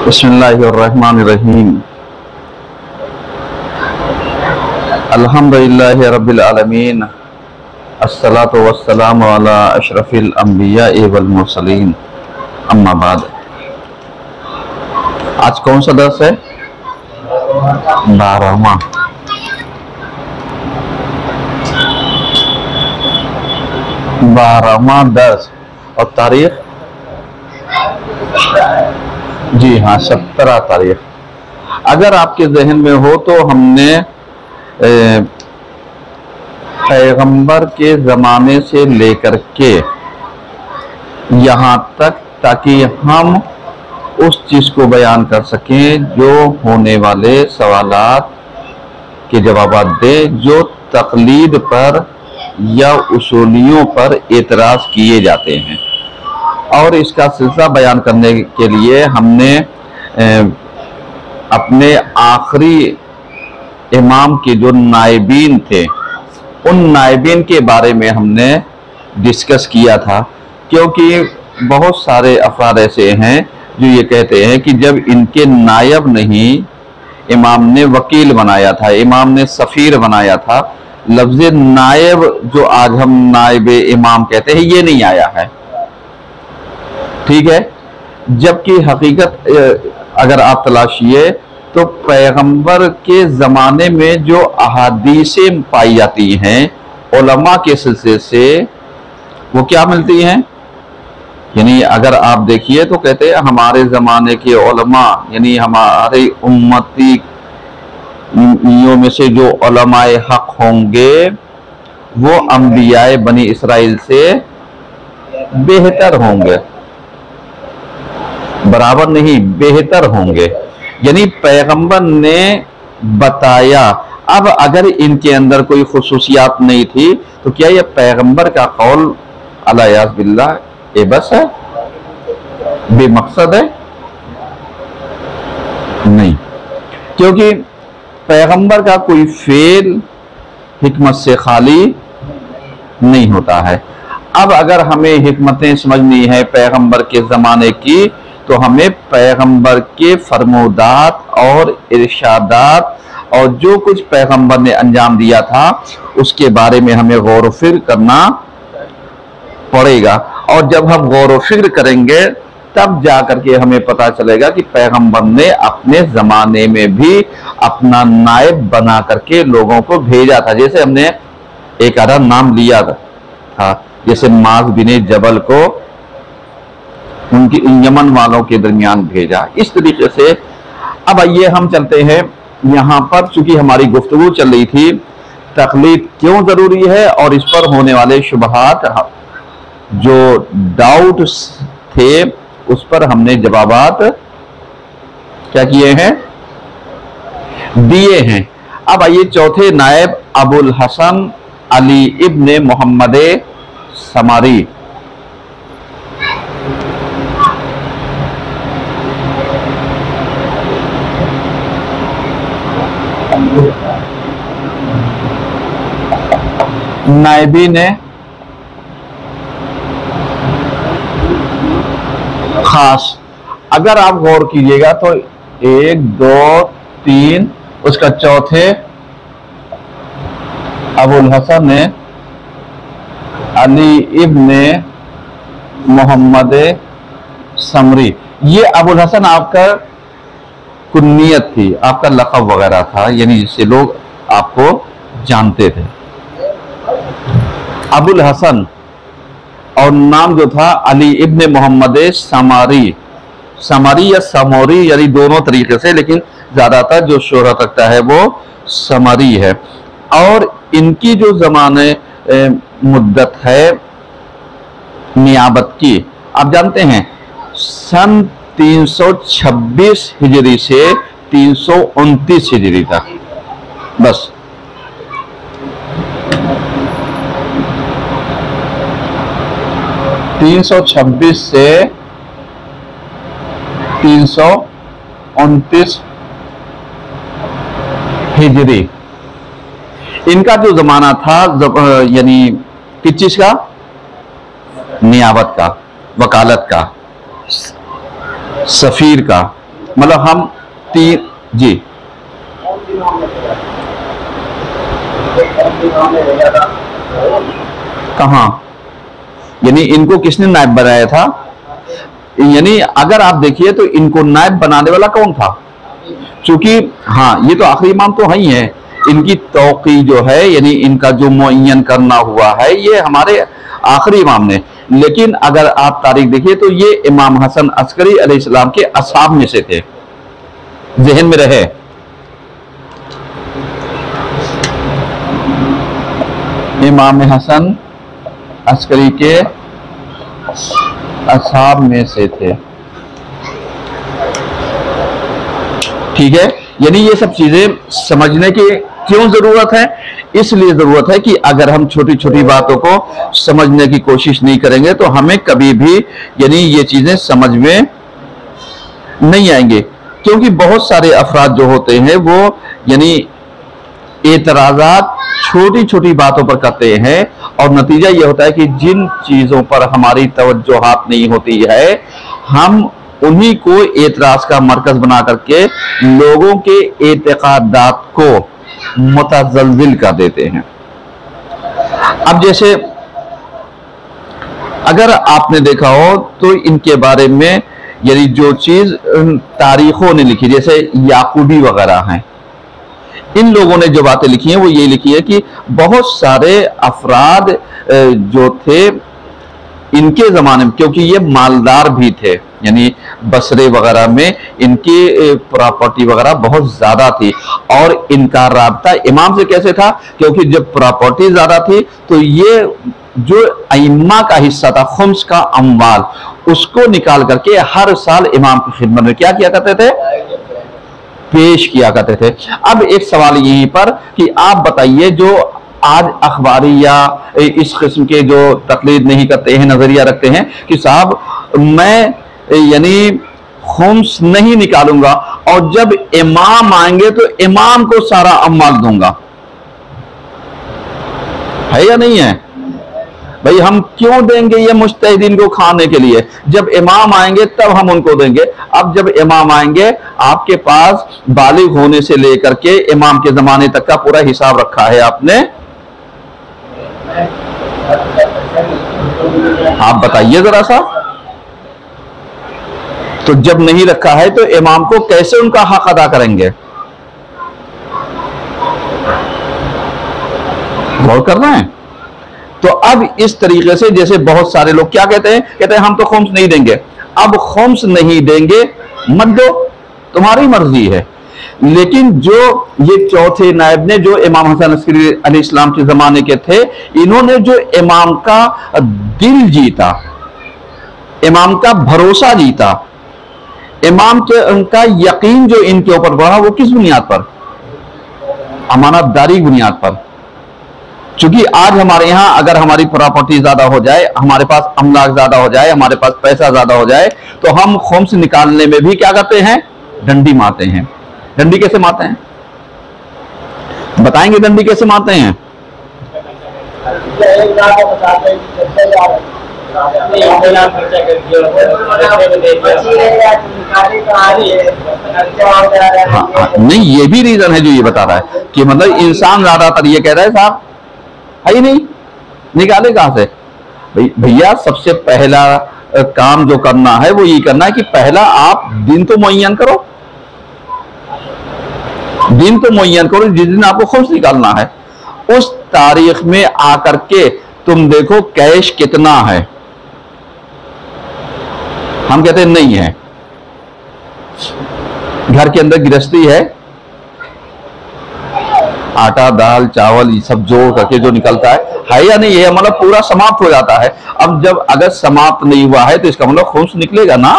बिस्मिल्लाहिर्रहमानिर्रहीम। अल्हम्दुलिल्लाहि रब्बिल आलमीन। अस्सलातु वस्सलामु अला अशरफिल अंबिया वल मुरसलीन। अम्मा बाद। आज कौन सा दर्स है? 12वां। दर्स और तारीख जी हाँ 17 तारीख। अगर आपके जहन में हो तो हमने पैगंबर के ज़माने से लेकर के यहाँ तक, ताकि हम उस चीज़ को बयान कर सकें जो होने वाले सवालात के जवाब दें जो तकलीद पर या उसूलियों पर एतराज़ किए जाते हैं। और इसका सिलसिला बयान करने के लिए हमने अपने आखिरी इमाम के जो नायबीन थे उन नायबीन के बारे में हमने डिस्कस किया था, क्योंकि बहुत सारे अफराद ऐसे हैं जो ये कहते हैं कि जब इनके नायब नहीं, इमाम ने वकील बनाया था, इमाम ने सफ़ीर बनाया था, लफ्ज़ नायब जो आज हम नायब इमाम कहते हैं ये नहीं आया है। ठीक है, जबकि हकीकत अगर आप तलाशिए तो पैगंबर के ज़माने में जो अहादीसें पाई जाती हैं उलमा के सिलसिले से, वो क्या मिलती हैं? यानी अगर आप देखिए तो कहते हैं हमारे ज़माने के उलमा, यानी हमारे उम्मतियों में से जो उलमाए हक होंगे वो अंबियाए बनी इसराइल से बेहतर होंगे, बराबर नहीं, बेहतर होंगे। यानी पैगंबर ने बताया। अब अगर इनके अंदर कोई खुसूसियात नहीं थी तो क्या यह पैगंबर का कौल अला बिल्लाह बस है, बेमकसद है? नहीं, क्योंकि पैगंबर का कोई फेल हिकमत से खाली नहीं होता है। अब अगर हमें हिकमतें समझनी है पैगंबर के ज़माने की तो हमें पैगंबर के फरमोदात और इरशादात और जो कुछ पैगंबर ने अंजाम दिया था उसके बारे में हमें गौर व फिक्र करना पड़ेगा। और जब हम गौर व फिक्र करेंगे तब जा करके हमें पता चलेगा कि पैगंबर ने अपने ज़माने में भी अपना नायब बना करके लोगों को भेजा था। जैसे हमने एक आधा नाम लिया था, जैसे माज़ बिन जबल को उनकी यमन वालों के दरमियान भेजा। इस तरीके से अब आइए हम चलते हैं यहाँ पर, चूंकि हमारी गुफ्तगू चल रही थी तकलीद क्यों ज़रूरी है और इस पर होने वाले शुबहात, जो डाउट थे उस पर हमने जवाबात क्या किए हैं, दिए हैं। अब आइए चौथे नायब अबुल हसन अली इब्ने मोहम्मद समारी। नायबी ने खास, अगर आप गौर कीजिएगा तो 1 2 3 उसका चौथे अबुल हसन ने अली इब्ने मोहम्मद समरी। ये अबुल हसन आपका कुन्नियत थी, आपका लक़ब वगैरह था, यानी जिससे लोग आपको जानते थे, अबुल हसन। और नाम जो था अली इब्ने मोहम्मद समारी, समारी या समोरी, यानी दोनों तरीके से, लेकिन ज़्यादातर जो शोहरत रखता है वो समरी है। और इनकी जो ज़माने मुद्दत है नियाबत की, आप जानते हैं सन 326 हिजरी से 329 हिजरी तक, बस 326 से 329 हिजरी इनका जो जमाना था, यानी किस चीज का? नियाबत का, वकालत का, सफीर का। मतलब हम तीन जी कहाँ, यानी इनको किसने नायब बनाया था? यानी अगर आप देखिए तो इनको नायब बनाने वाला कौन था? क्योंकि हाँ, ये तो आखिरी इमाम तो है ही है, इनकी तौक़ी जो है यानी इनका जो मुअय्यन करना हुआ है ये हमारे आखिरी इमाम ने। लेकिन अगर आप तारीख देखिए तो ये इमाम हसन अस्करी अलैहिस्सलाम के असहाब में से थे, ज़हन में रहे। इमाम हसन अस्करी के असहाब में से थे, ठीक है। यानी ये सब चीजें समझने की क्यों जरूरत है? इसलिए जरूरत है कि अगर हम छोटी छोटी बातों को समझने की कोशिश नहीं करेंगे तो हमें कभी भी यानी ये चीजें समझ में नहीं आएंगे। क्योंकि बहुत सारे अफराद जो होते हैं वो यानी एतराजात छोटी छोटी बातों पर करते हैं और नतीजा ये होता है कि जिन चीजों पर हमारी तवज्जोहात नहीं होती है हम उन्हीं को एतराज का मरकज बना करके लोगों के एतकादात को मुतज़ल्ज़िल कर देते हैं। अब जैसे अगर आपने देखा हो तो इनके बारे में यानी जो चीज तारीखों ने लिखी, जैसे याकूबी वगैरह हैं, इन लोगों ने जो बातें लिखी हैं वो ये लिखी है कि बहुत सारे अफराद जो थे इनके ज़माने में, क्योंकि ये मालदार भी थे, यानी बसरे वगैरह में इनकी प्रॉपर्टी वगैरह बहुत ज़्यादा थी और इनका राब्ता इमाम से कैसे था? क्योंकि जब प्रॉपर्टी ज़्यादा थी तो ये जो अइम्मा का हिस्सा था खुम्स का अम्वाल, उसको निकाल करके हर साल इमाम की खिदमत में क्या किया करते थे? पेश किया करते थे। अब एक सवाल यहीं पर कि आप बताइए, जो आज अखबारी या इस किस्म के जो तकलीद नहीं करते हैं, नजरिया रखते हैं कि साहब मैं यानी खुम्स नहीं निकालूंगा और जब इमाम आएंगे तो इमाम को सारा अम्वाल दूंगा, है या नहीं है? भाई हम क्यों देंगे ये मुज्तहिदीन को खाने के लिए? जब इमाम आएंगे तब हम उनको देंगे। अब जब इमाम आएंगे आपके पास बालिग होने से लेकर के इमाम के जमाने तक का पूरा हिसाब रखा है आपने, आप बताइए जरा सा। तो जब नहीं रखा है तो इमाम को कैसे उनका हक अदा करेंगे? गौर करना है। तो अब इस तरीके से जैसे बहुत सारे लोग क्या कहते हैं हम तो खुम्स नहीं देंगे। अब खुम्स नहीं देंगे मत दो, तुम्हारी मर्जी है। लेकिन जो ये चौथे नायब ने जो इमाम हसन अस्करी अलैहिस्सलाम के जमाने के थे, इन्होंने जो इमाम का दिल जीता, इमाम का भरोसा जीता, इमाम के उनका यकीन जो इनके ऊपर बढ़ा, वो किस बुनियाद पर? अमानतदारी बुनियाद पर। क्योंकि आज हमारे यहाँ अगर हमारी प्रॉपर्टी ज्यादा हो जाए, हमारे पास अमलाक ज्यादा हो जाए, हमारे पास पैसा ज्यादा हो जाए, तो हम खुम्स निकालने में भी क्या करते हैं? डंडी मारते हैं। डंडी कैसे मारते हैं? बताएंगे डंडी कैसे मारते हैं? हाँ, नहीं, ये भी रीजन है जो ये बता रहा है कि मतलब इंसान ज्यादातर ये कह रहा है साहब है ही नहीं, निकाले कहां से? भैया सबसे पहला काम जो करना है वो ये करना है कि पहला आप दिन तो मुअय्यन करो, दिन तो मुअय्यन करो जिस दिन आपको खुम्स निकालना है। उस तारीख में आकर के तुम देखो कैश कितना है। हम कहते हैं नहीं है, घर के अंदर गृहस्थी है, आटा दाल चावल ये सब जोड़ करके जो निकलता है या नहीं, ये मतलब पूरा समाप्त हो जाता है। अब जब अगर समाप्त नहीं हुआ है तो इसका मतलब खुम्स निकलेगा ना।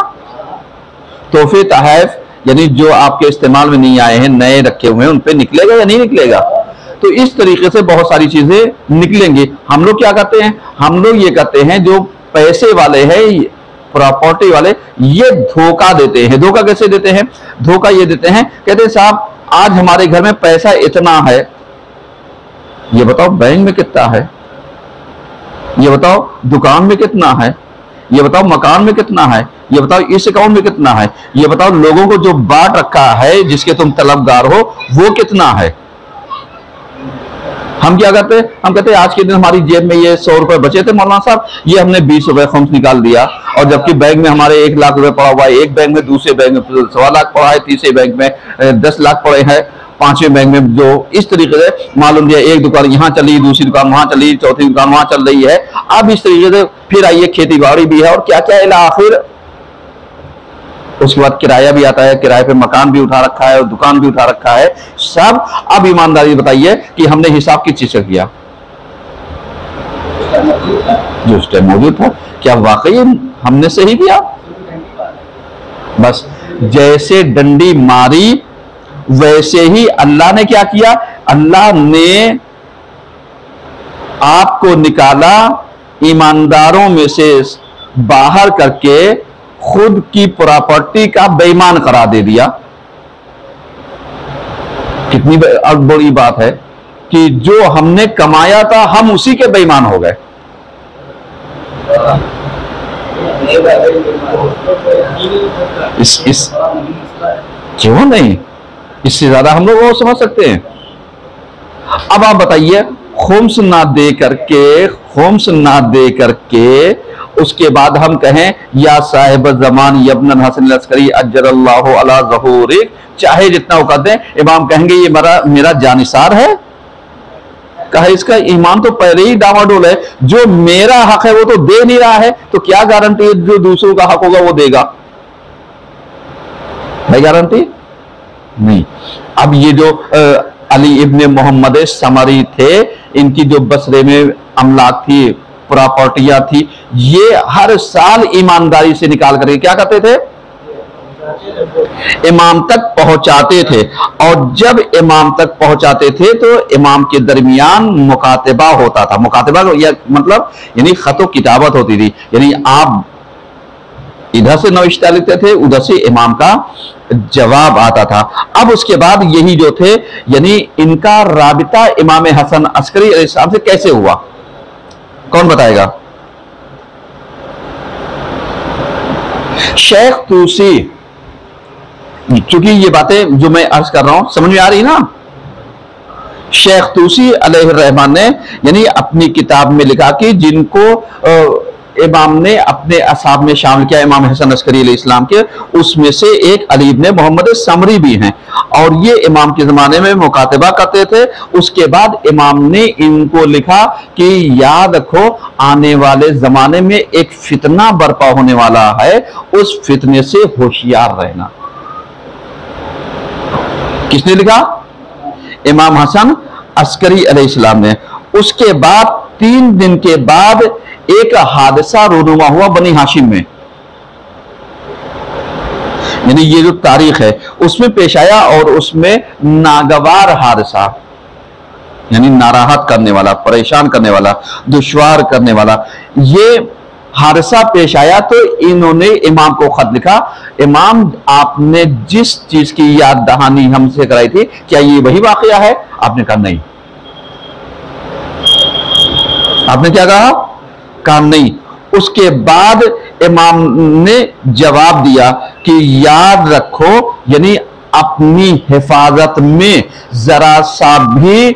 तोहफे तहफ यानी जो आपके इस्तेमाल में नहीं आए हैं, नए रखे हुए हैं, उन पे निकलेगा या नहीं निकलेगा? तो इस तरीके से बहुत सारी चीजें निकलेंगी। हम लोग क्या करते हैं? हम लोग ये करते हैं जो पैसे वाले हैं, प्रॉपर्टी वाले, ये धोखा देते हैं। धोखा कैसे देते हैं? धोखा ये देते हैं, कहते हैं साहब आज हमारे घर में पैसा इतना है, ये बताओ बैंक में कितना है, ये बताओ दुकान में कितना है, ये बताओ मकान में कितना है, ये बताओ इस अकाउंट में कितना है, ये बताओ लोगों को जो बांट रखा है जिसके तुम तलबगार हो वो कितना है। हम क्या करते हैं, हम कहते हैं आज के दिन हमारी जेब में ये 100 रुपए बचे थे मौलाना साहब, ये हमने 20 रुपए खम्स निकाल दिया, और जबकि बैंक में हमारे 1 लाख रुपए पड़ा हुआ है, एक बैंक में, दूसरे बैंक में 1.25 लाख पड़ा है, तीसरे बैंक में 10 लाख पड़े हैं, पांचवें बैंक में जो इस तरीके से मालूम दिया, एक दुकान यहाँ चली, दूसरी दुकान वहां चली, चौथी दुकान वहां चल रही है। अब इस तरीके से फिर आइए खेती बाड़ी भी है और क्या क्या इला आखिर, उसके बाद किराया भी आता है, किराए पे मकान भी उठा रखा है और दुकान भी उठा रखा है सब। अब ईमानदारी बताइए कि हमने हिसाब किस चीज का किया, जो उस टाइम मौजूद था, क्या वाकई हमने सही किया? बस जैसे डंडी मारी वैसे ही अल्लाह ने क्या किया, अल्लाह ने आपको निकाला ईमानदारों में से बाहर करके, खुद की प्रॉपर्टी का बेईमान करार दे दिया। कितनी बड़ी बात है कि जो हमने कमाया था हम उसी के बेईमान हो गए। इस क्यों नहीं, इससे ज्यादा हम लोग वो समझ सकते हैं। अब आप बताइए, खुम्स ना दे करके उसके बाद हम कहें या साहिब ज़मान यब्न हसन लश्करी अज्जरल्लाहु अला ज़हूरिक, चाहे जितना औकात दें, इमाम कहेंगे ये मेरा जानिसार है? कहे इसका ईमान तो पहले ही डामाडोल है, जो मेरा हक है वो तो दे नहीं रहा है, तो क्या गारंटी है जो दूसरों का हक होगा वो देगा? है गारंटी? नहीं। अब ये जो अली इब्ने मोहम्मद समरी थे, इनकी जो बसरे में अमलाक थी, प्रॉपर्टियां थी, ये हर साल ईमानदारी से निकाल करके क्या करते थे, इमाम तक पहुंचाते थे। और जब इमाम तक पहुंचाते थे तो इमाम के दरमियान मुकातबा होता था। मुकातबा या मतलब यानी खतो किताबत होती थी, यानी आप इधर से नविश्ता लिखते थे, उधर से इमाम का जवाब आता था। अब उसके बाद यही जो थे, यानी इनका राबिता इमाम हसन अस्करी अलैहिस्सलाम से कैसे हुआ, कौन बताएगा? शेख तूसी, चूंकि ये बातें जो मैं अर्ज कर रहा हूं समझ में आ रही ना, शेख तूसी अलैहिर्रहमान ने यानी अपनी किताब में लिखा कि जिनको इमाम ने अपने असाब में शामिल किया, इमाम हसन अस्करी अलैहिस्सलाम के, उसमें से एक अली इब्ने मोहम्मद समरी भी हैं, और ये इमाम के जमाने में मुकातबा करते थे। उसके बाद इमाम ने इनको लिखा कि याद रखो आने वाले जमाने में एक फितना बर्पा होने वाला है, उस फितने से होशियार रहना। किसने लिखा? इमाम हसन अस्करी अलैहिस्सलाम ने। उसके बाद 3 दिन के बाद एक हादसा रूनुमा हुआ बनी हाशिम में, यानी ये जो तारीख है उसमें पेश आया, और उसमें नागवार हादसा, यानी नाराहत करने वाला, परेशान करने वाला, दुश्वार करने वाला ये हादसा पेश आया। तो इन्होंने इमाम को खत लिखा, इमाम आपने जिस चीज की याद दहानी हमसे कराई थी क्या ये वही वाकया है? आपने कहा नहीं। आपने क्या कहा नहीं। उसके बाद इमाम ने जवाब दिया कि याद रखो, यानी अपनी हिफाजत में जरा सा भी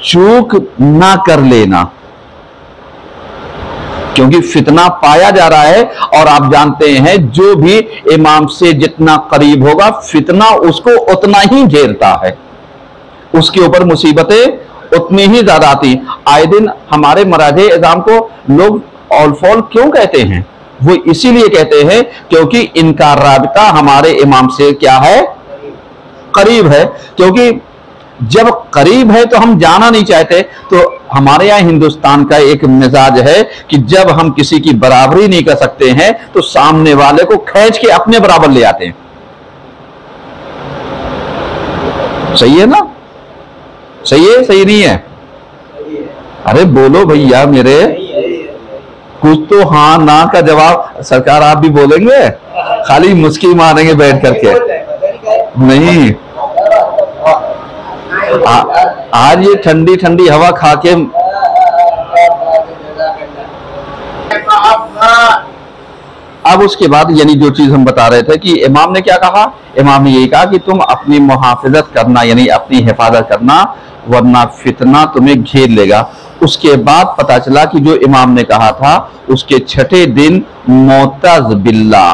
चूक ना कर लेना, क्योंकि फितना पाया जा रहा है। और आप जानते हैं जो भी इमाम से जितना करीब होगा फितना उसको उतना ही झेलता है, उसके ऊपर मुसीबतें उतनी ही ज्यादा आती। आए दिन हमारे मराजे इज़ाम को लोग औलफौल क्यों कहते हैं? वो इसीलिए कहते हैं क्योंकि इनका राबिता हमारे इमाम से क्या है? करीब है। क्योंकि जब करीब है तो हम जाना नहीं चाहते। तो हमारे यहाँ हिंदुस्तान का एक मिजाज है कि जब हम किसी की बराबरी नहीं कर सकते हैं तो सामने वाले को खींच के अपने बराबर ले आते हैं। सही है ना? सही है? सही नहीं है? अरे बोलो भैया मेरे, कुछ तो हाँ ना का जवाब। सरकार आप भी बोलेंगे? खाली मुस्की मारेंगे बैठ करके? नहीं। आज ये ठंडी ठंडी हवा खा के अब उसके बाद यानी जो चीज हम बता रहे थे कि इमाम ने क्या कहा, इमाम ने यही कहा कि तुम अपनी मुहाफिजत करना यानी अपनी हिफाजत करना, वरना फितना तुम्हें घेर लेगा। उसके बाद पता चला कि जो इमाम ने कहा था उसके छठे दिन मोतज बिल्लाह,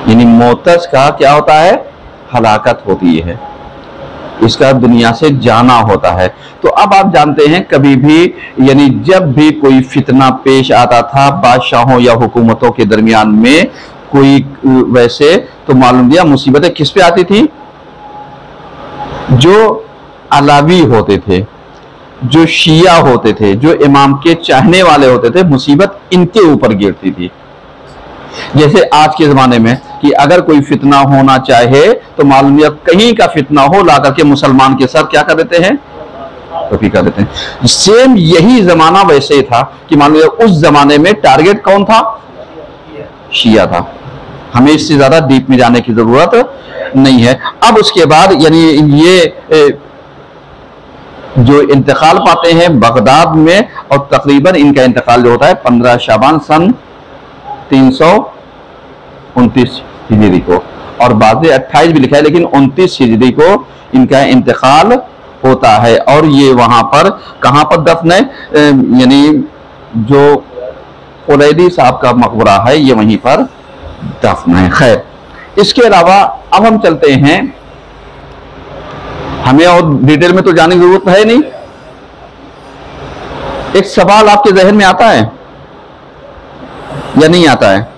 यानी मोतज का क्या होता है, हलाकत होती है, इसका दुनिया से जाना होता है। तो अब आप जानते हैं कभी भी यानी जब भी कोई फितना पेश आता था बादशाहों या हुकूमतों के दरमियान में कोई वैसे, तो मालूम दिया मुसीबतें किस पे आती थी, जो अलावी होते थे, जो शिया होते थे, जो इमाम के चाहने वाले होते थे, मुसीबत इनके ऊपर गिरती थी। जैसे आज के जमाने में कि अगर कोई फितना होना चाहे तो मालूम या कहीं का फितना हो ला करके मुसलमान के सर क्या कर देते हैं, टोपी कर देते हैं। सेम यही जमाना वैसे था कि मालूम उस जमाने में टारगेट कौन था, शिया था। हमें इससे ज्यादा डीप में जाने की जरूरत नहीं है। अब उसके बाद यानी ये जो इंतकाल पाते हैं बगदाद में, और तकरीबन इनका इंतकाल जो होता है 15 शाबान सन 329 हिजरी को, और बाद में 28 भी लिखा है लेकिन 29 हिजरी को इनका इंतकाल होता है। और ये वहां पर कहां पर दफन है, यानी जो फुलैदी साहब का मकबरा है ये वहीं पर दफन है। खैर, इसके अलावा अब हम चलते हैं, हमें और डिटेल में तो जाने की जरूरत है नहीं। एक सवाल आपके जहन में आता है या नहीं आता है,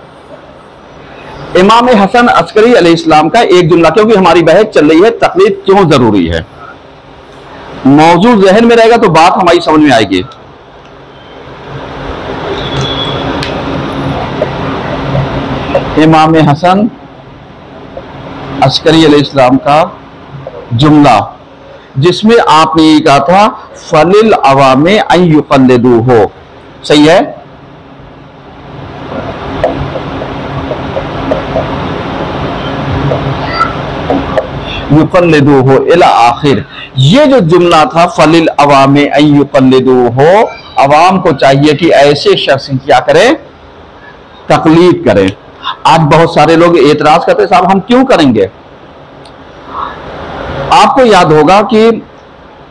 इमाम हसन अस्करी अलैहिस्सलाम का एक जुमला, क्योंकि हमारी बहस चल रही है तकलीद क्यों जरूरी है, मौजूद जहन में रहेगा तो बात हमारी समझ में आएगी। इमाम हसन अस्करी अलैहिस्सलाम का जुमला जिसमें आपने ये कहा था फलिल अवामे अन युक़ल्लिदू हो, सही है? युक़ल्लिदू हो इला आखिर, ये जो जुमला था फलिल अवामे अन युक़ल्लिदू हो, अवाम को चाहिए कि ऐसे शख्स की क्या करें, तकलीद करें। आज बहुत सारे लोग एतराज करते साहब हम क्यों करेंगे। आपको याद होगा कि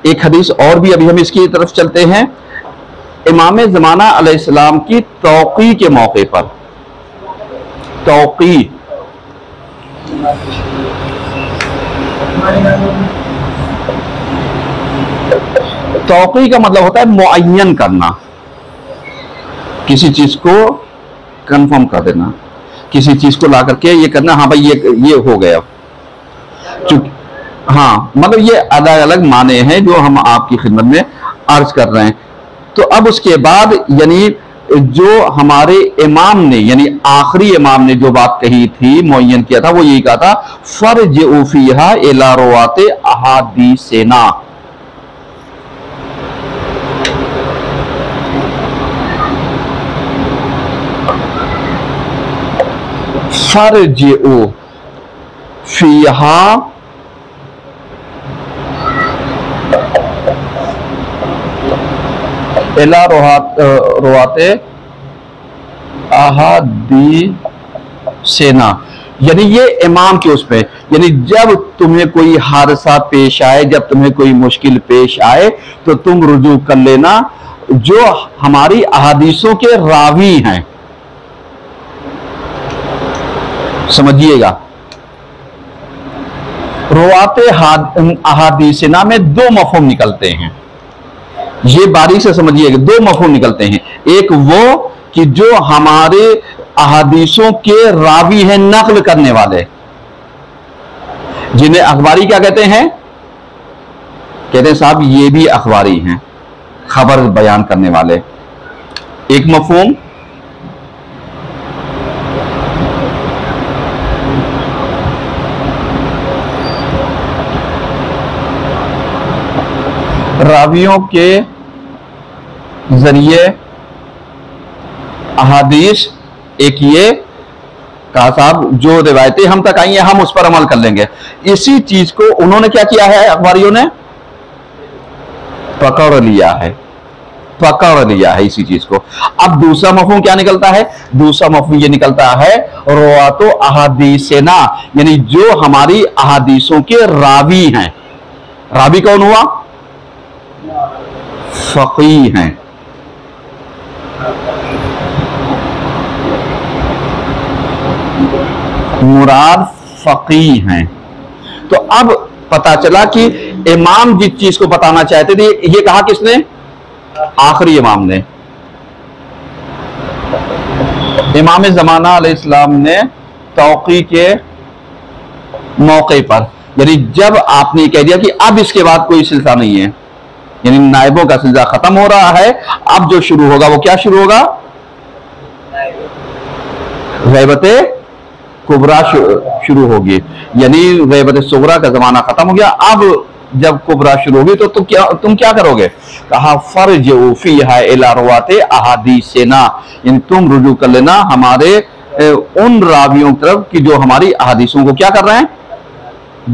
एक हदीस और भी, अभी हम इसकी तरफ चलते हैं, इमाम ज़माना अलैहिस्सलाम की तौक़ी के मौके पर, तौक़ी तौक़ी का मतलब होता है मुअय्यन करना, किसी चीज को कंफर्म कर देना, किसी चीज को ला करके ये करना, हाँ भाई ये हो गया। हाँ, मतलब ये अलग अलग माने हैं जो हम आपकी खिदमत में अर्ज कर रहे हैं। तो अब उसके बाद यानी जो हमारे इमाम ने यानी आखिरी इमाम ने जो बात कही थी, मुअय्यन किया था, वो यही कहा था फरजिउ फीहा इला रुवाते अहादीसिना, फरजिउ फीहा इला रुवाते अहादीसिना, यानी ये इमाम के उस पे, यानी जब तुम्हें कोई हादसा पेश आए, जब तुम्हें कोई मुश्किल पेश आए तो तुम रुजू कर लेना जो हमारी अहादीसों के रावी हैं। समझिएगा, रुवाते अहादीसिना में दो मफहूम निकलते हैं, ये बारीक से समझिएगा, दो मफहूम निकलते हैं। एक वो कि जो हमारे अहादीसों के रावी हैं, नकल करने वाले, जिन्हें अखबारी क्या कहते हैं, कहते हैं साहब ये भी अखबारी हैं, खबर बयान करने वाले, एक मफहूम। रावियों के जरिए अहादीस, एक ये कहा साहब जो रिवायतें हम तक आई हैं हम उस पर अमल कर लेंगे। इसी चीज को उन्होंने क्या किया है, अखबारियों ने पकड़ लिया है, पकड़ लिया है इसी चीज को। अब दूसरा मफहूम क्या निकलता है? दूसरा मफहूम ये निकलता है रवातो अहादीसना, यानी जो हमारी अहादीसों के रावी हैं। रावी कौन हुआ? फकीह हैं। मुराद फकीह हैं। तो अब पता चला कि इमाम जिस चीज को बताना चाहते थे, ये कहा किसने? आखिरी इमाम ने। इमाम ज़माना अलैहिस्सलाम ने तौक़ी के मौके पर, यानी जब आपने कह दिया कि अब इसके बाद कोई सिलसिला नहीं है, यानी नायबों का सिलसिला खत्म हो रहा है, अब जो शुरू होगा वो क्या शुरू होगा? गैबते कुबरा शुरू होगी, यानी गैबत सुगरा का जमाना खत्म हो गया। अब जब कुबरा शुरू होगी तो तुम क्या करोगे? कहा फरजू फीहा इला रवाते अहादीसना, यानी तुम रुजू कर लेना हमारे उन रावियों की तरफ कि जो हमारी अहादीसों को क्या कर रहे हैं?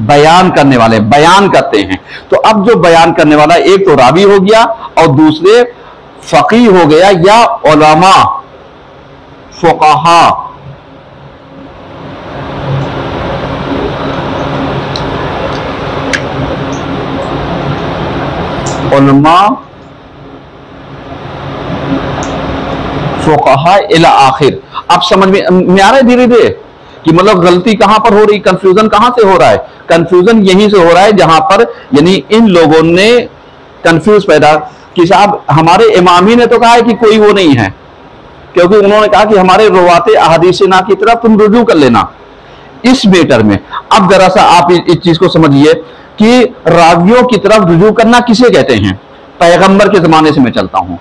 बयान करने वाले, बयान करते हैं। तो अब जो बयान करने वाला, एक तो रावी हो गया और दूसरे फकीह हो गया या उलमा फुक़हा। उलमा फुक़हा इला आखिर। अब समझ में आ रहा है धीरे धीरे कि मतलब गलती कहां पर हो रही, कंफ्यूजन कहां से हो रहा है? कंफ्यूजन यहीं से हो रहा है जहां पर यानी इन लोगों ने कंफ्यूज पैदा कि साहब हमारे इमाम ही ने तो कहा है कि कोई वो नहीं है, क्योंकि उन्होंने कहा कि हमारे रवाते अहादीसना की तरफ तुम रुजू कर लेना इस मैटर में। अब जरा सा आप इस चीज को समझिए कि रावियों की तरफ रुजू करना किसे कहते हैं? पैगंबर के जमाने से मैं चलता हूं।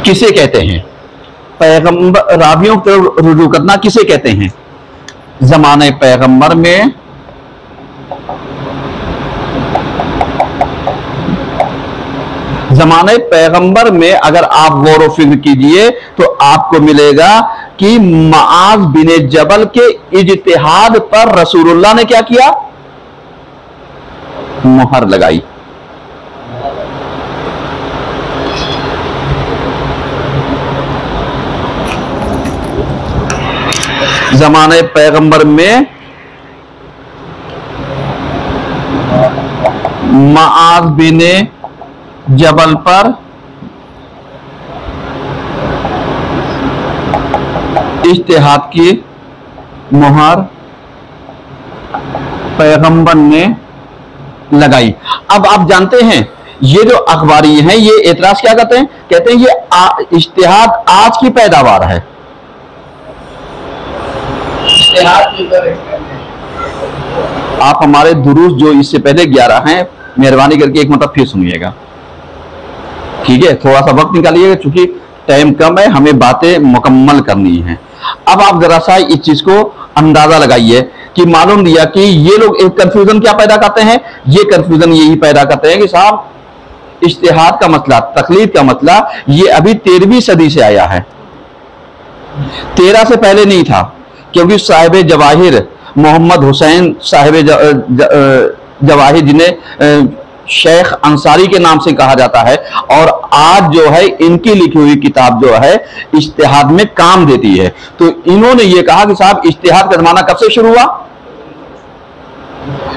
किसे कहते हैं? पैगंबर, रावियों की तरफ रुजू करना किसे कहते हैं? जमाने पैगंबर में जमाने पैगंबर में अगर आप गौर व फिक्र कीजिए तो आपको मिलेगा कि मुआज बिन जबल के इज्तिहाद पर रसूलुल्लाह ने क्या किया? मुहर लगाई। जमाने पैगंबर में मुआज बिन जबल पर इज्तिहाद की मुहर पैगंबर ने लगाई। अब आप जानते हैं ये जो अखबारी हैं ये एतराज क्या करते हैं? कहते हैं ये इज्तिहाद आज की पैदावार है। आप हमारे दुरूस जो इससे पहले 11 हैं, मेहरबानी करके एक मतलब फिर सुनिएगा, ठीक है? थोड़ा सा वक्त निकालिएगा, चूंकि टाइम कम है, हमें बातें मुकम्मल करनी है। अब आप जरा सा इस चीज को अंदाजा लगाइए कि मालूम दिया कि ये लोग एक कंफ्यूजन क्या पैदा करते हैं? ये कंफ्यूजन यही पैदा करते हैं कि साहब इज्तिहाद का मसला, तकलीद का मसला ये अभी 13वीं सदी से आया है, 13 से पहले नहीं था, क्योंकि साहिब जवाहिर मोहम्मद हुसैन साहिब जवाहिर जिन्हें शेख अंसारी के नाम से कहा जाता है, और आज जो है इनकी लिखी हुई किताब जो है इज्तिहाद में काम देती है। तो इन्होंने ये कहा कि साहब इज्तिहाद का जमाना कब से शुरू हुआ?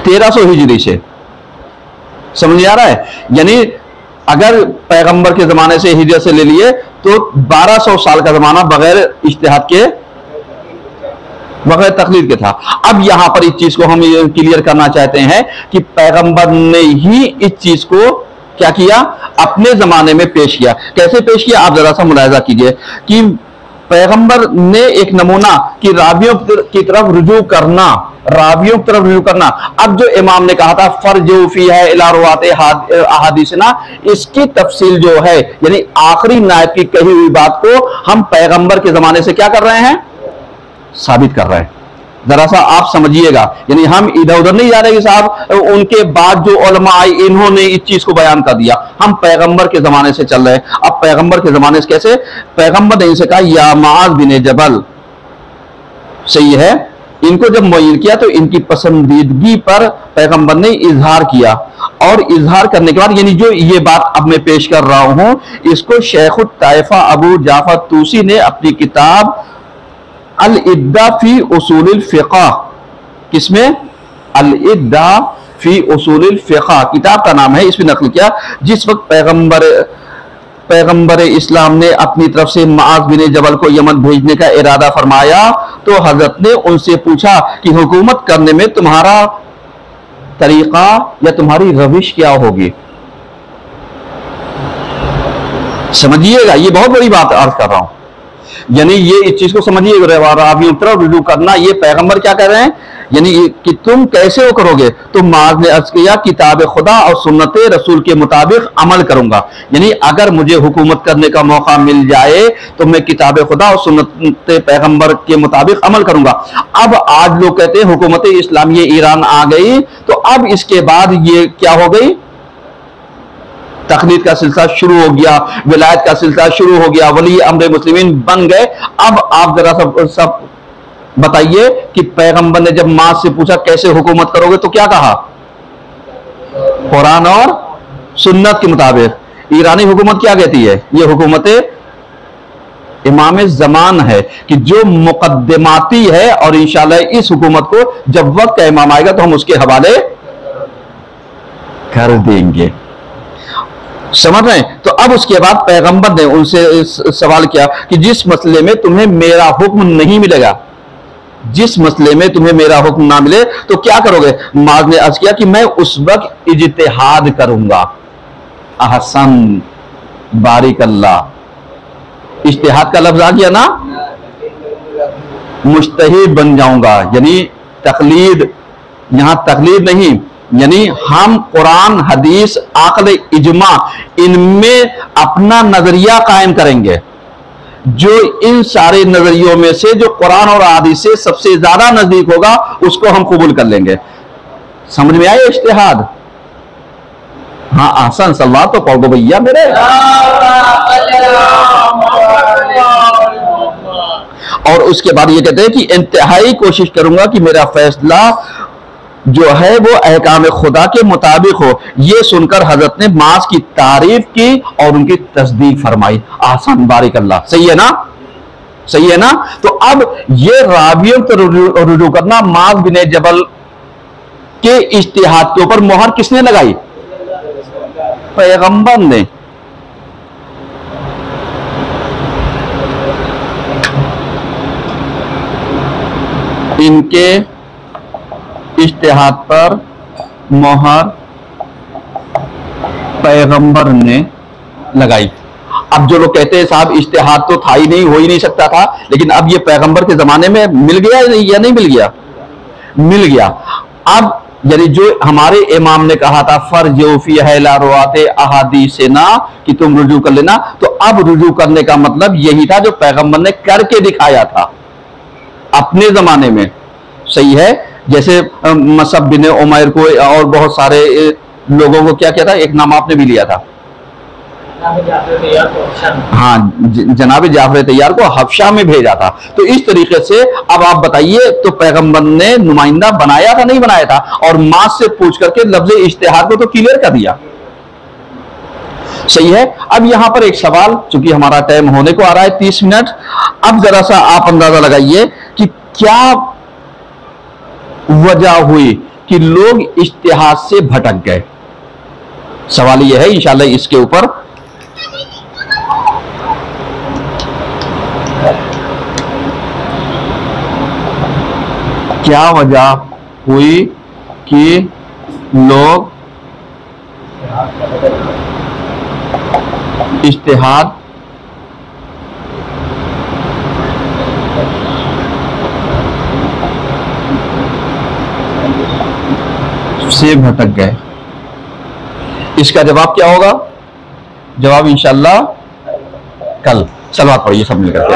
1300 हिजरी से। समझ आ रहा है? यानी अगर पैगंबर के जमाने से हिजरत से ले लिए तो 1200 साल का जमाना बगैर इज्तिहाद के, बगैर तकलीद के था। अब यहां पर इस चीज को हम क्लियर करना चाहते हैं कि पैगंबर ने ही इस चीज को क्या किया? अपने जमाने में पेश किया। कैसे पेश किया? आप जरा सा मुलाहिजा कीजिए कि पैगंबर ने एक नमूना कि रावियों की तरफ रुजू करना, रावियों की तरफ रुजू करना। अब जो इमाम ने कहा था फरजू फीहा इला रवाते अहादीसना, इसकी तफसील जो है यानी आखिरी नायब की कही हुई बात को हम पैगंबर के जमाने से क्या कर रहे हैं? साबित कर रहे हैं। जरा सा आप समझिएगा, यानी हम इधर उधर नहीं जा रहे कि साहब उनके बाद जो उलमा आए इन्होंने इस चीज को बयान कर दिया। हम पैगंबर के जमाने से चल रहे हैं। अब पैगंबर के जमाने से कैसे? पैगंबर ने इनसे कहा या मुआज़ बिन जबल, सही है, इनको जब मुअय्यन किया तो इनकी पसंदीदगी पर पैगंबर ने इजहार किया, और इजहार करने के बाद यानी जो ये बात अब मैं पेश कर रहा हूं, इसको शेखुत ताइफा अबू जाफर तूसी ने अपनी किताब अल इद्दा फी उसूलिल फिक़ह, किसमें? अल इद्दा फी उसूलिल फिक़ह किताब का नाम है, इसमें नकल किया। जिस वक्त पैगंबर इस्लाम ने अपनी तरफ से मुआज़ बिन जबल को यमन भेजने का इरादा फरमाया तो हजरत ने उनसे पूछा कि हुकूमत करने में तुम्हारा तरीका या तुम्हारी रविश क्या होगी? समझिएगा, ये बहुत बड़ी बात अर्ज कर रहा हूं, यानी ये इस चीज को समझिएगा, रावियों तरफ रुजू करना। ये पैगंबर क्या कह रहे हैं, यानी कि तुम कैसे वो करोगे? तो मुआज़ ने अर्ज किया किताब खुदा और सुन्नत रसूल के मुताबिक अमल करूंगा, यानी अगर मुझे हुकूमत करने का मौका मिल जाए तो मैं किताब खुदा और सुन्नत पैगंबर के मुताबिक अमल करूंगा। अब आज लोग कहते हैं हुकूमत इस्लामी ईरान आ गई, तो अब इसके बाद ये क्या हो गई? तकलीद का सिलसिला शुरू हो गया, विलायत का सिलसिला शुरू हो गया, वली अम्र मुस्लिमीन बन गए। अब आप जरा सब बताइए कि पैगंबर ने जब माँ से पूछा कैसे हुकूमत करोगे तो क्या कहा? कुरान और सुन्नत के मुताबिक। ईरानी हुकूमत क्या कहती है? ये हुकूमत इमाम ज़मान है कि जो मुकद्दमाती है, और इंशाल्लाह इस हुकूमत को जब वक्त का इमाम आएगा तो हम उसके हवाले कर देंगे। समझ रहे हैं? तो अब उसके बाद पैगंबर ने उनसे सवाल किया कि जिस मसले में तुम्हें मेरा हुक्म नहीं मिलेगा, जिस मसले में तुम्हें मेरा हुक्म ना मिले तो क्या करोगे? मुआज़ ने अर्ज किया कि मैं उस वक्त इज्तिहाद करूंगा। अहसन, बारिक अल्लाह, इज्तिहाद का लफ्ज आ गया ना, मुज्तहिद बन जाऊंगा, यानी तकलीद, यहां तकलीद नहीं, यानी हम कुरान हदीस अक़ल इजमा इनमें अपना नजरिया कायम करेंगे। जो इन सारे नजरियों में से जो कुरान और हदीस से सबसे ज्यादा नजदीक होगा उसको हम कबूल कर लेंगे। समझ में आया इज्तिहाद? हाँ, आसान सल्ला तो पढ़ दो भैया मेरे। और उसके बाद ये कहते हैं कि इंतहाई कोशिश करूंगा कि मेरा फैसला जो है वो अहकाम खुदा के मुताबिक हो। ये सुनकर हजरत ने मुआज़ की तारीफ की और उनकी तस्दीक फरमाई। आसान, बारिक अल्लाह, सही है ना? सही है ना? तो अब ये रावियों को रुजू करना, मुआज़ बिन जबल के इज्तिहाद के ऊपर मोहर किसने लगाई? पैगंबर ने। इनके इज्तिहाद पर मोहर पैगंबर ने लगाई। अब जो लोग कहते हैं साहब इज्तिहाद तो था ही नहीं, हो ही नहीं सकता था, लेकिन अब ये पैगंबर के जमाने में मिल गया या नहीं मिल गया? मिल गया। अब यानी जो हमारे इमाम ने कहा था फर्ज फी हैला रुआते अहादीस से ना कि तुम रुजू कर लेना, तो अब रुजू करने का मतलब यही था जो पैगंबर ने करके दिखाया था अपने जमाने में। सही है? जैसे मसअब बिन उमैर को और बहुत सारे लोगों को क्या किया था, एक नाम आपने भी लिया था, हाँ, जनाब जाफर तैयार को हबशा में भेजा था। तो इस तरीके से अब आप बताइए, तो पैगंबर ने नुमाइंदा बनाया था नहीं बनाया था? और माँ से पूछ करके लफ्ज इज्तिहाद को तो क्लियर कर दिया। सही है? अब यहां पर एक सवाल, चूंकि हमारा टाइम होने को आ रहा है 30 मिनट, अब जरा सा आप अंदाजा लगाइए कि क्या वजह हुई कि लोग इज्तिहाद से भटक गए। सवाल यह है, इंशाल्लाह इसके ऊपर क्या वजह हुई कि लोग इज्तिहाद से भटक गए? इसका जवाब क्या होगा? जवाब इंशाअल्लाह कल। सलवात पढ़िए सब मिलकर के।